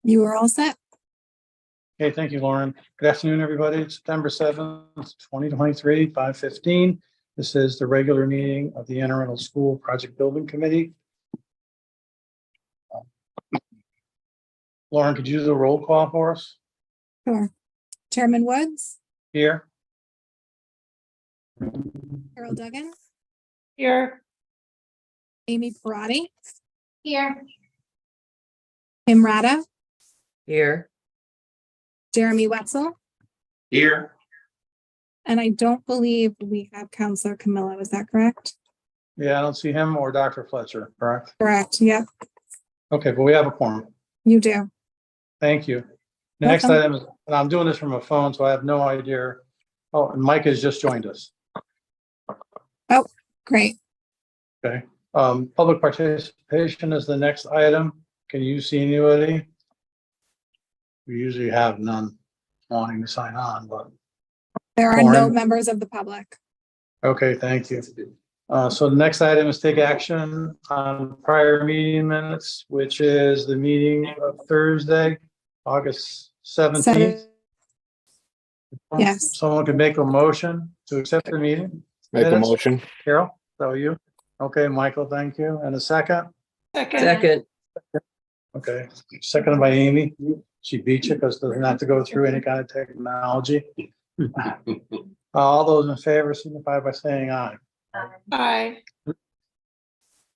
You are all set. Okay, thank you, Lauren. Good afternoon, everybody. September 7th, 2023, 5:15. This is the regular meeting of the Anne Reynolds School Project Building Committee. Lauren, could you do the roll call for us? Sure. Chairman Woods, Here. Carol Duggan, Here. Amy Parati, Here. Tim Rada, Here. Jeremy Wetzel, Here. and I don't believe we have Counselor Camillo. Is that correct? Yeah, I don't see him or Dr. Fletcher, correct? Correct. Yep, Okay, but we have a quorum. you do. Thank you. The next Welcome. item is, and I'm doing this from a phone, so I have no idea. Oh, and Mike has just joined us. Great. Okay. Public participation is the next item. Can you see anybody? We usually have none wanting to sign on, but There are no Lauren? members of the public. okay, thank you. So the next item is take action on prior meeting minutes, which is the meeting of Thursday, August 17th. Yes. Someone could make a motion to accept the meeting. Make a Minutes? motion. Carol, so you? Okay, Michael, thank you. And a second? Second. Okay, seconded by Amy. She beat you because doesn't have to go through any kind of technology. All those in favor signify by saying aye. Aye.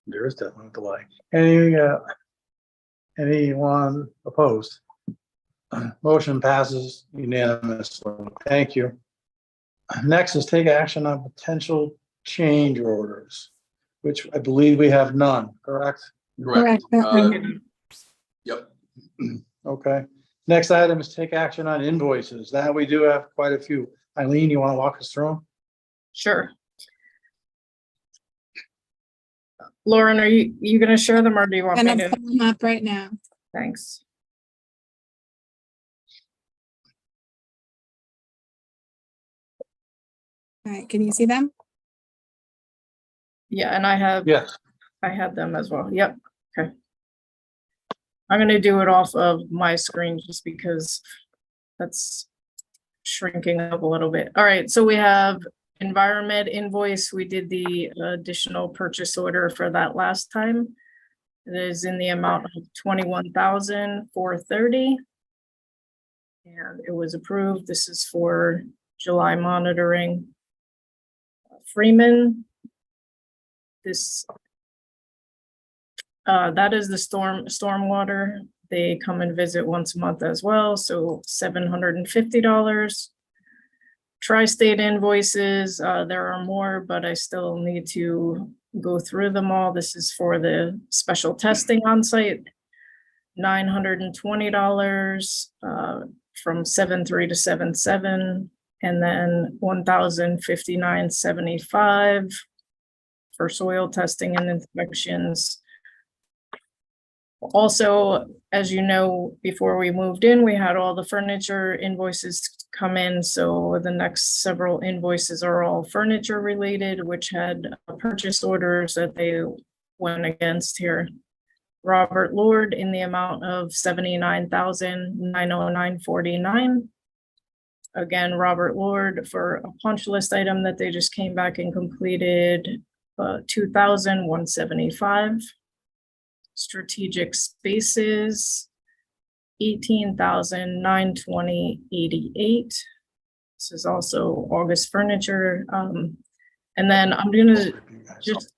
There is definitely a delay. Anyone opposed? Motion passes unanimously. Thank you. Next is take action on potential change orders, which I believe we have none, correct? Correct. Yep. Okay. Next item is take action on invoices. That we do have quite a few. Eileen, you want to walk us through them? Sure. Lauren, are you gonna share them or do you want me And to? I'm pulling them up right now. Thanks. All right, can you see them? Yeah, and I Yes. had them as well. Yep. Okay. I'm gonna do it off of my screen just because that's shrinking up a little bit. All right, so we have environment invoice. We did the additional purchase order for that last time. It is in the amount of $21,430. And it was approved. This is for July monitoring. Freeman. This that is the stormwater. They come and visit once a month as well, so $750. Tri-state invoices, there are more, but I still need to go through them all. This is for the special testing on site. $920 from 7/3 to 7/7, and then $1,059.75 for soil testing and inspections. Also, as you know, before we moved in, we had all the furniture invoices come in. So the next several invoices are all furniture related, which had purchase orders that they went against here. Robert Lord in the amount of $79,909.49. Again, Robert Lord for a punch list item that they just came back and completed, $2,175. Strategic spaces, $18,920.88. This is also August furniture. And then I'm gonna just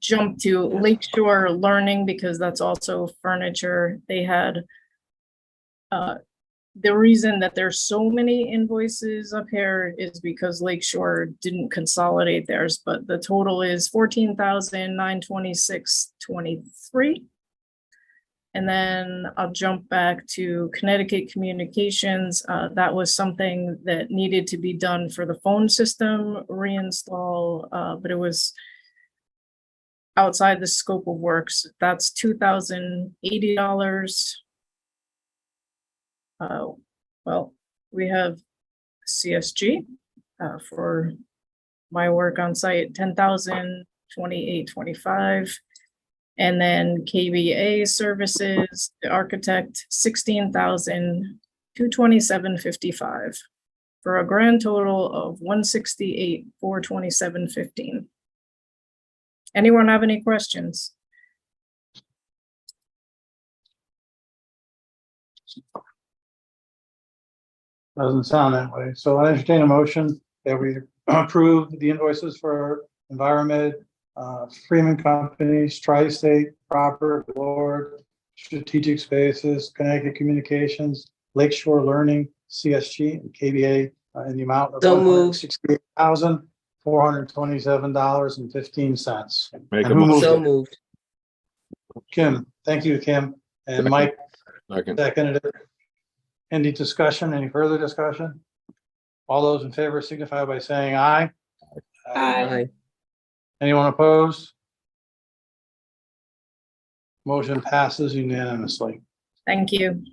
jump to Lakeshore Learning because that's also furniture. They had the reason that there's so many invoices up here is because Lakeshore didn't consolidate theirs, but the total is $14,926.23. And then I'll jump back to Connecticut Communications. That was something that needed to be done for the phone system reinstall, but it was outside the scope of works. That's $2,080. Well, we have CSG for my work on site, $10,028.25. And then KBA services, the architect, $16,227.55 for a grand total of $168,427.15. Anyone have any questions? Doesn't sound that way. So I entertain a motion that we approve the invoices for Environment, Freeman Companies, Tri-State, Proper, Lord, Strategic Spaces, Connecticut Communications, Lakeshore Learning, CSG, and KBA in the amount of So moved. $168,427.15. Make And a who moved motion. So it? moved. Kim, thank you, Kim. And Mike Second. seconded it. Any discussion, any further discussion? All those in favor signify by saying aye. Aye. Anyone opposed? Motion passes unanimously. Thank you.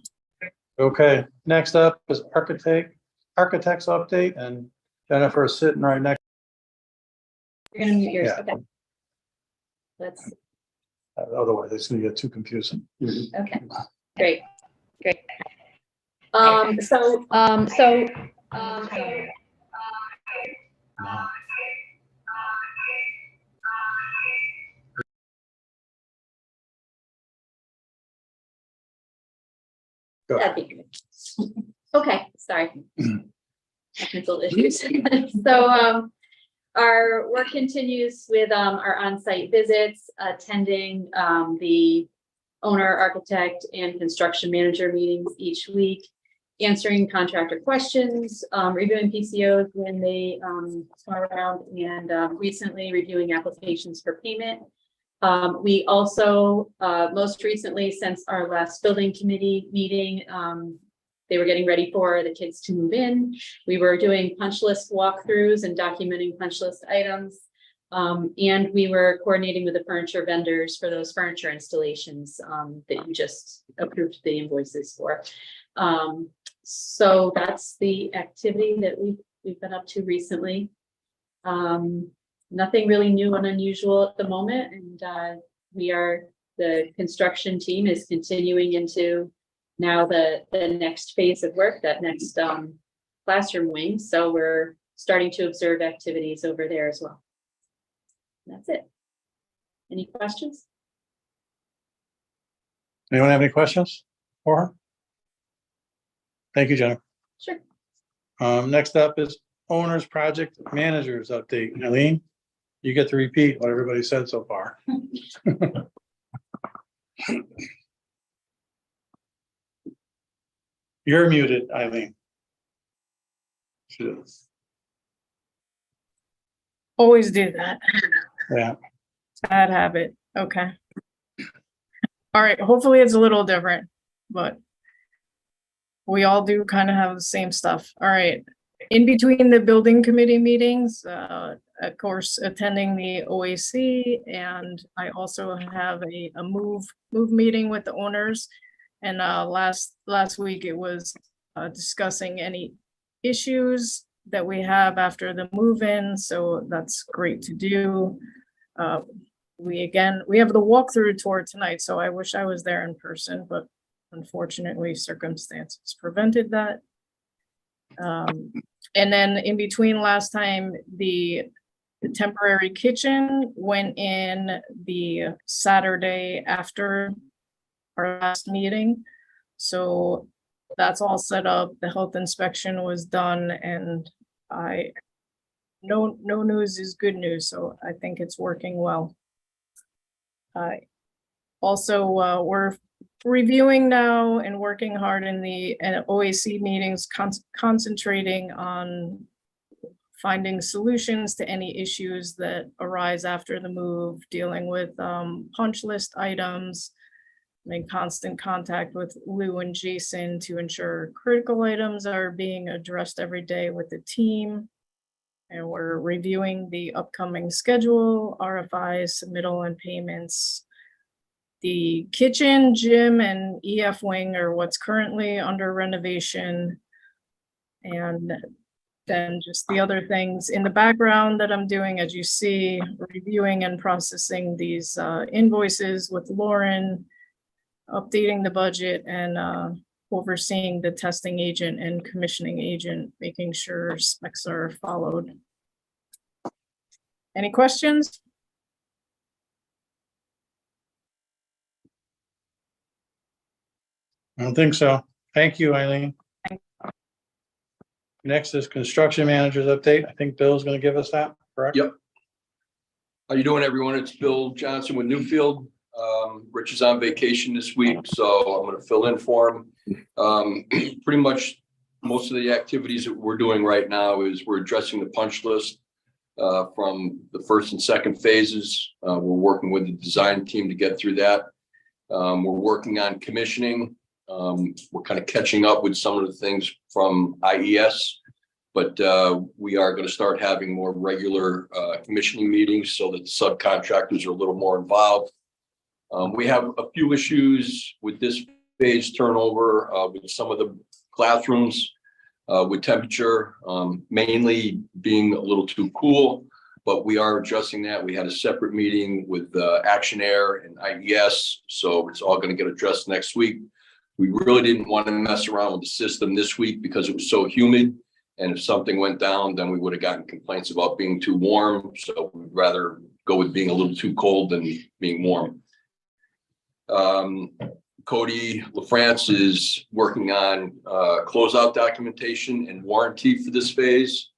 Okay, next up is architects update, and Jennifer is sitting right next. You're gonna mute yours, Yeah. okay. Let's, Otherwise, it's gonna get too confusing. okay, great, great. Go. That'd be good. Okay, sorry. Technical issues. So, our work continues with, our on-site visits, attending, the owner, architect, and construction manager meetings each week, answering contractor questions, reviewing PCOs when they, come around, and, recently reviewing applications for payment. We also, most recently, since our last building committee meeting, they were getting ready for the kids to move in. We were doing punch list walkthroughs and documenting punch list items. And we were coordinating with the furniture vendors for those furniture installations, that you just approved the invoices for. So that's the activity that we've been up to recently. Nothing really new and unusual at the moment, and the construction team is continuing into now the next phase of work, that next classroom wing. So we're starting to observe activities over there as well. That's it. Any questions? Anyone have any questions for her? Thank you, Jennifer. Sure. Next up is owners project managers update. Eileen, you get to repeat what everybody said so far. You're muted, Eileen. Always do that. Yeah, Bad habit. Okay. All right. Hopefully it's a little different, but we all do kind of have the same stuff. All right. In between the building committee meetings, of course, attending the OAC, and I also have a move meeting with the owners. And last week it was discussing any issues that we have after the move-in, so that's great to do. We have the walkthrough tour tonight, so I wish I was there in person, but unfortunately circumstances prevented that. And then in between last time, the temporary kitchen went in the Saturday after our last meeting. So that's all set up. The health inspection was done, and no news is good news. So I think it's working well. Also, we're reviewing now and working hard in the OAC meetings, concentrating on finding solutions to any issues that arise after the move, dealing with punch list items. I'm in constant contact with Lou and Jason to ensure critical items are being addressed every day with the team. And we're reviewing the upcoming schedule, RFIs, submittal, and payments. The kitchen, gym, and EF wing are what's currently under renovation. And and just the other things in the background that I'm doing, as you see, reviewing and processing these invoices with Lauren, updating the budget, and overseeing the testing agent and commissioning agent, making sure specs are followed. Any questions? I don't think so. Thank you, Eileen. Next is construction manager's update. I think Bill's gonna give us that, correct? Yep. How you doing, everyone? It's Bill Johnson with Newfield. Rich is on vacation this week, so I'm gonna fill in for him. Pretty much most of the activities that we're doing right now is we're addressing the punch list from the first and second phases. We're working with the design team to get through that. We're working on commissioning. We're kind of catching up with some of the things from IES, but we are going to start having more regular commissioning meetings so that the subcontractors are a little more involved. We have a few issues with this phase turnover with some of the classrooms with temperature, mainly being a little too cool, but we are adjusting that. We had a separate meeting with Action Air and IES, so it's all going to get addressed next week. We really didn't want to mess around with the system this week because it was so humid. And if something went down, then we would have gotten complaints about being too warm. So we'd rather go with being a little too cold than being warm. Cody LaFrance is working on closeout documentation and warranty for this phase.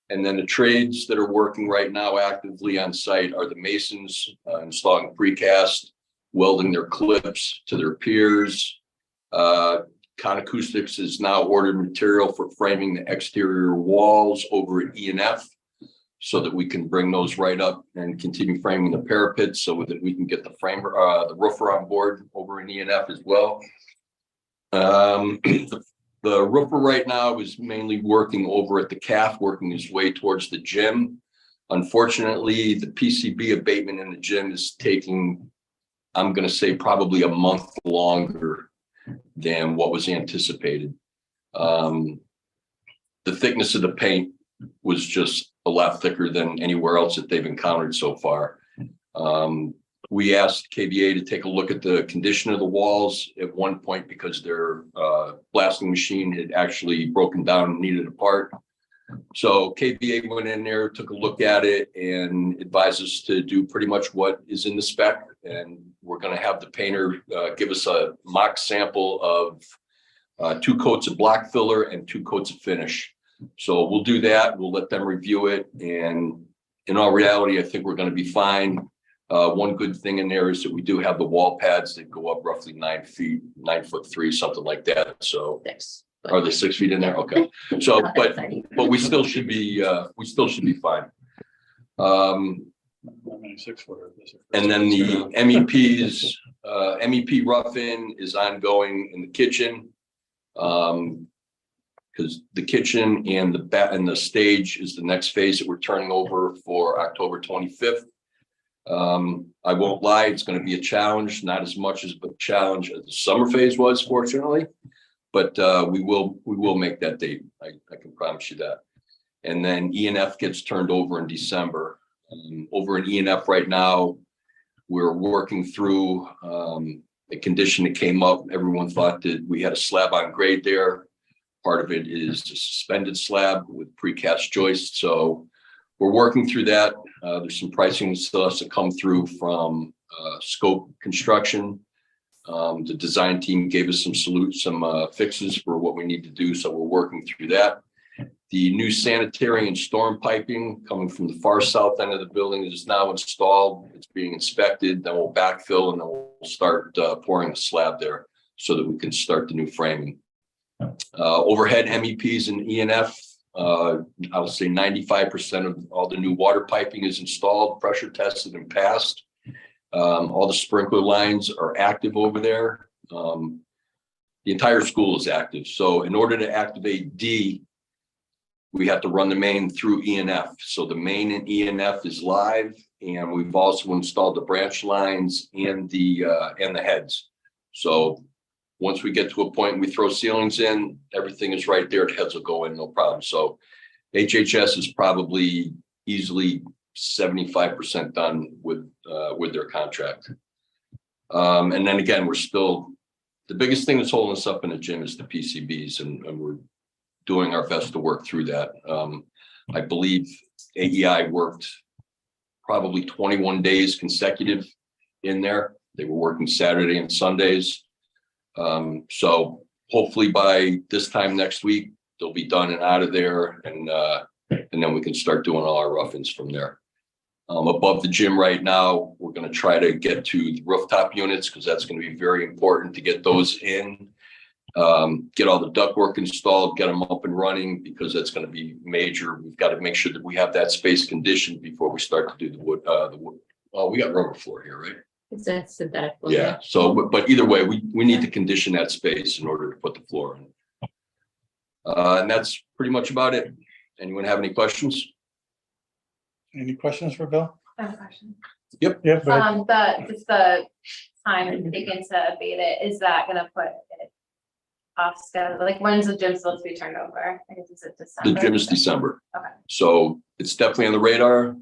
And then the trades that are working right now actively on site are the masons installing precast, welding their clips to their piers. Conacoustics has now ordered material for framing the exterior walls over at E&F so that we can bring those right up and continue framing the parapets so that we can get the framer, the roofer on board over in E&F as well. The roofer right now is mainly working over at the CAF, working his way towards the gym. Unfortunately, the PCB abatement in the gym is taking, I'm going to say, probably a month longer than what was anticipated. The thickness of the paint was just a lot thicker than anywhere else that they've encountered so far. We asked KBA to take a look at the condition of the walls at one point because their blasting machine had actually broken down and needed a part. So KBA went in there, took a look at it, and advised us to do pretty much what is in the spec. And we're going to have the painter give us a mock sample of 2 coats of block filler and 2 coats of finish. So we'll do that. We'll let them review it. And in all reality, I think we're going to be fine. One good thing in there is that we do have the wall pads that go up roughly 9 feet, 9'3", something like that. So 6. are they 6 feet in there? Okay. So, but we still should be fine. And then the MEPs, MEP rough-in is ongoing in the kitchen. Because the kitchen and the stage is the next phase that we're turning over for October 25th. I won't lie, it's going to be a challenge, not as much as a challenge as the summer phase was, fortunately, but we will make that date. I can promise you that. And then E&F gets turned over in December. Over in E&F right now, we're working through a condition that came up. Everyone thought that we had a slab on grade there. Part of it is a suspended slab with precast joists. So we're working through that. There's some pricing that still has to come through from Scope Construction. The design team gave us some fixes for what we need to do. So we're working through that. The new sanitary and storm piping coming from the far south end of the building is now installed. It's being inspected. Then we'll backfill and then we'll start pouring the slab there so that we can start the new framing. Overhead MEPs and E&F, I'll say 95% of all the new water piping is installed, pressure tested and passed. All the sprinkler lines are active over there. The entire school is active. So in order to activate D, we have to run the main through E&F. So the main in E&F is live, and we've also installed the branch lines and the heads. So once we get to a point we throw ceilings in, everything is right there. The heads will go in, no problem. So HHS is probably easily 75% done with their contract. And then again, the biggest thing that's holding us up in the gym is the PCBs, and we're doing our best to work through that. I believe AEI worked probably 21 days consecutive in there. They were working Saturday and Sundays. So hopefully by this time next week, they'll be done and out of there, and then we can start doing all our rough-ins from there. Above the gym right now, we're going to try to get to the rooftop units, because that's going to be very important to get those in, get all the ductwork installed, get them up and running, because that's going to be major. We've got to make sure that we have that space conditioned before we start to do the wood. Well, we got rubber floor here, right? It's a synthetic. floor. Yeah. So, but either way, we need to condition that space in order to put the floor in. And that's pretty much about it. Anyone have any questions? Any questions for Bill? I have a question. Yep. Go ahead. Just the time taken to abate it, is that gonna put it off schedule? Like, when's the gym supposed to be turned over? I guess, is it December? The gym is December. Okay. So it's definitely on the radar.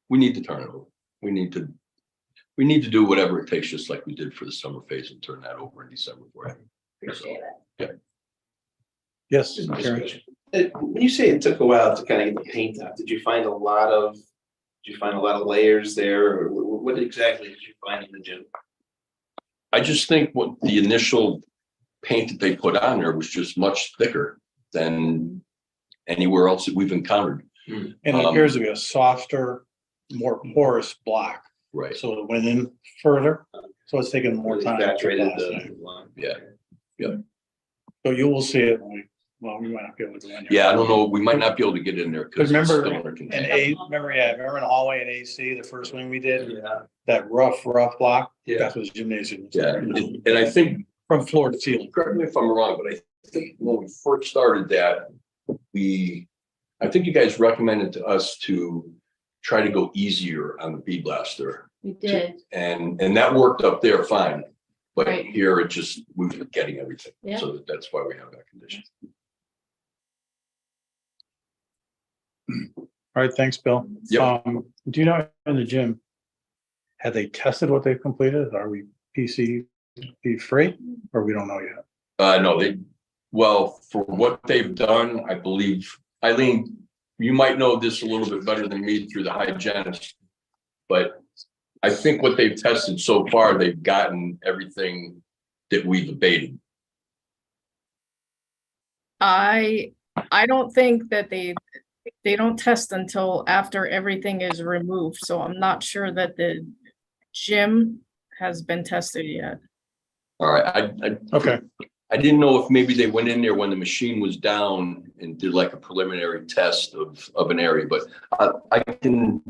We need to turn it over. We need to do whatever it takes, just like we did for the summer phase, and turn that over in December for you. Appreciate it. Yes. Just a Karen. question. When you say it took a while to kind of get the paint out, did you find a lot of layers there, or what exactly did you find in the gym? I just think what the initial paint that they put on there was just much thicker than anywhere else that we've encountered. And it appears to be a softer, more porous block. Right. So it went in further. So it's taking more time. to Saturated blast. Yeah. So you will see it when we might not be able to go in there. Yeah, I don't know. We might not be able to get in there because Remember remember in AC, the first one we did, Yeah. that rough block? Yeah. That was gymnasium. Yeah, and I think, From floor to ceiling. correct me if I'm wrong, but I think when we first started that, I think you guys recommended to us to try to go easier on the bead blaster. We did. And that worked up there fine, but Right. here we were getting everything. Yeah. So that's why we have that condition. All right, thanks, Bill. Yep. Do you know in the gym, have they tested what they've completed? Are we PCB free, or we don't know yet? No, well, for what they've done, I believe, Eileen, you might know this a little bit better than me through the hygienist, but I think what they've tested so far, they've gotten everything that we've abated. I don't think that they don't test until after everything is removed, so I'm not sure that the gym has been tested yet. All right, Okay, I didn't know if maybe they went in there when the machine was down and did like a preliminary test of an area, but I can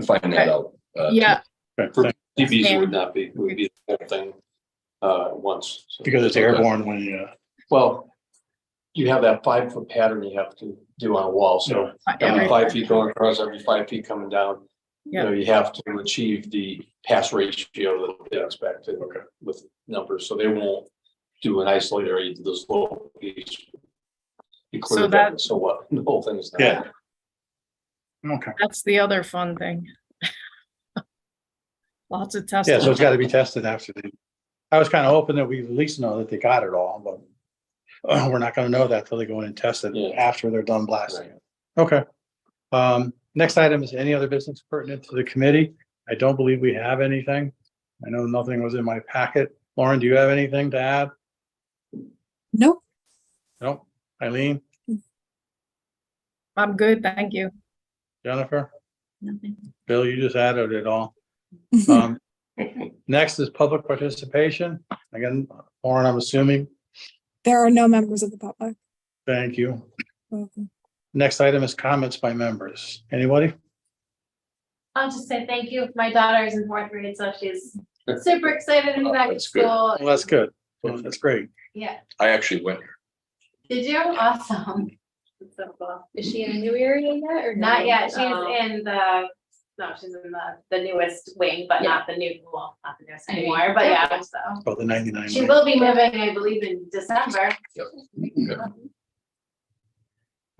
find that Okay. out. Yeah, okay, For thanks. TVs would not be, it would be the whole thing once. So- Because it's airborne when you, Well, you have that 5-foot pattern you have to do on a wall, so every 5 feet going across, every 5 feet coming down. You know, you have to achieve the pass ratio that they expect with numbers, so they won't do an isolated area to those low piece. So that- So what, the whole thing is. Yeah. okay. that's the other fun thing. Lots of testing. Yeah, so it's got to be tested after I was kind of hoping that we at least know that they got it all, but we're not going to know that till they go in and test it Yeah. after they're done blasting it. Okay. Next item is any other business pertinent to the committee. I don't believe we have anything. I know nothing was in my packet. Lauren, do you have anything to add? Nope. No. Eileen, I'm good, thank you. Jennifer, Nothing. Bill, you just added it all. Next is public participation. Again, Lauren, I'm assuming. There are no members of the public. Thank you. Welcome. Next item is comments by members. Anybody? I'll just say thank you. My daughter is in 4th grade, so she's super excited to be back at That's good. school. Well, that's good. Well, that's great. Yeah. I actually went. Did you? Awesome. That's so cool. Is she in a new area yet or no? Not yet. She's Oh. in she's in the newest wing, but Yeah. not the newest anymore, but yeah, so. Oh, the 99. She will be moving, I believe, in December. Yep.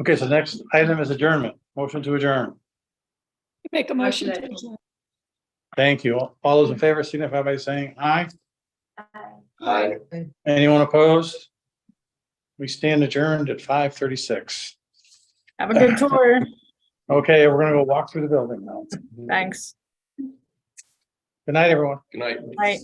Okay, so next item is adjournment. Motion to adjourn. Make a motion motion. to Thank you. All those in favor signify by saying aye. Aye. Anyone opposed? We stand adjourned at 5:36. Have a good tour. Okay, we're gonna go walk through the building now. Thanks. Good night, everyone. Good night. Bye.